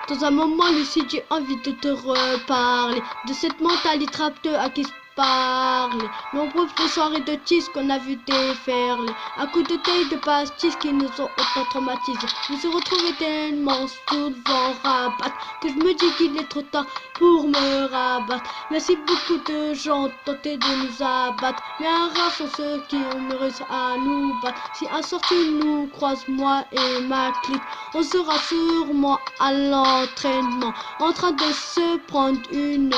Dans un moment lucide, j'ai envie de te reparler de cette mentalité rapteuse à qui se parler. Nombreuses soirées de tease qu'on a vu déferler, à coups de taille de pastis qui nous ont autant traumatisés. Je me suis retrouvé tellement sous le vent rabattre que je me dis qu'il est trop tard pour me rabattre. Mais si beaucoup de gens tentaient de nous abattre, mais rares sont ceux qui ont réussi à nous battre. Si un sort tu nous croise, moi et ma clique, on sera sûrement à l'entraînement, en train de se prendre une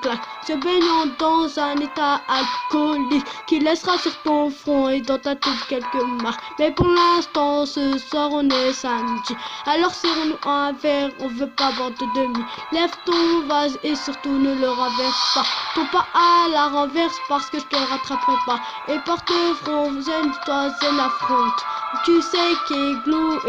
claque, se baignant dans un état alcoolique qui laissera sur ton front et dans ta tête quelques marques. Mais pour l'instant, ce soir on est samedi, alors serrons-nous un verre, on veut pas boire de demi. Lève ton vase et surtout ne le renverse pas. Ton pas à la renverse parce que je te rattraperai pas. Et porte front, zen, toi zen affronte. Tu sais qu'Igloo,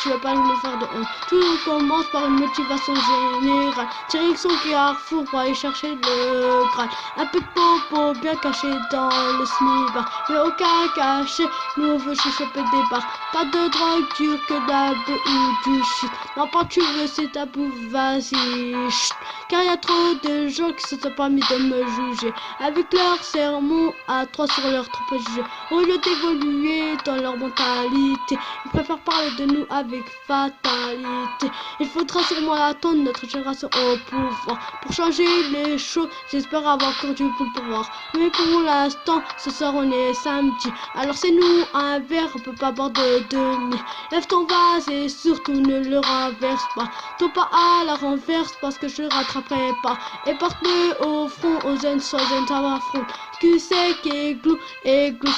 tu veux pas nous faire de honte. Tout commence par une motivation générale. Direction Carrefour pour aller chercher le Graal. Un peu de popo bien caché dans le snibar, mais aucun cachet, nous on veut choper des barres. Pas de drogue dure que d'abus ou du shit. Non pas tu veux c'est tabou, vas-y chut. Car y a trop de gens qui se sont permis de me juger avec leurs sermons à 3 sur leur préjugés. Au lieu d'évoluer dans leur mentalité, ils préfèrent parler de nous avec fatalité. Il faudra sûrement attendre notre génération au pouvoir pour changer les choses. J'espère avoir conduit pour le pouvoir, mais pour l'instant ce soir on est samedi, alors c'est nous un verre, on peut pas boire de demi. Lève ton vase et surtout ne le renverse pas. Ton pas à la renverse parce que je rattraperai pas. Et porte-le au front, aux zen, soit zen, ça va front. Tu sais qu'Igloo,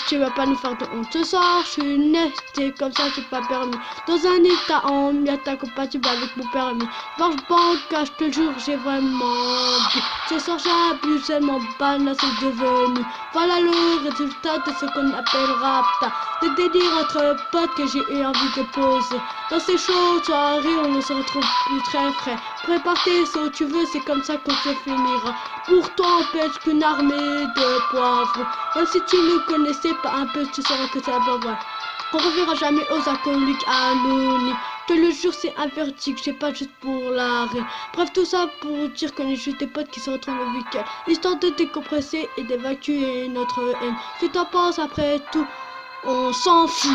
tu vas pas nous faire de honte. Ce soir je suis né, c'est comme ça c'est pas permis. Dans un état en miettes incompatible avec mon permis. Marche banque, je te jure j'ai vraiment bu. Ce soir j'abuse tellement banal c'est devenu. Voilà le résultat de ce qu'on appelle rapta. Des délires entre potes que j'ai eu envie de poser. Dans ces chaudes soirées on ne se retrouve plus très frais. Prépare tes sauts, tu veux, c'est comme ça qu'on se finira. Pourtant on pêche qu'une armée de poivrons. Même si tu ne connaissais pas un peu, tu sauras que c'est pas vrai. On reverra jamais aux alcooliques anonymes. Je te le jure, c'est un vertige, c'est pas juste pour l'arrêt. Bref, tout ça pour dire qu'on est juste des potes qui se retrouvent le week-end, histoire de décompresser et d'évacuer notre haine. Ce que t'en penses après tout, on s'en fout.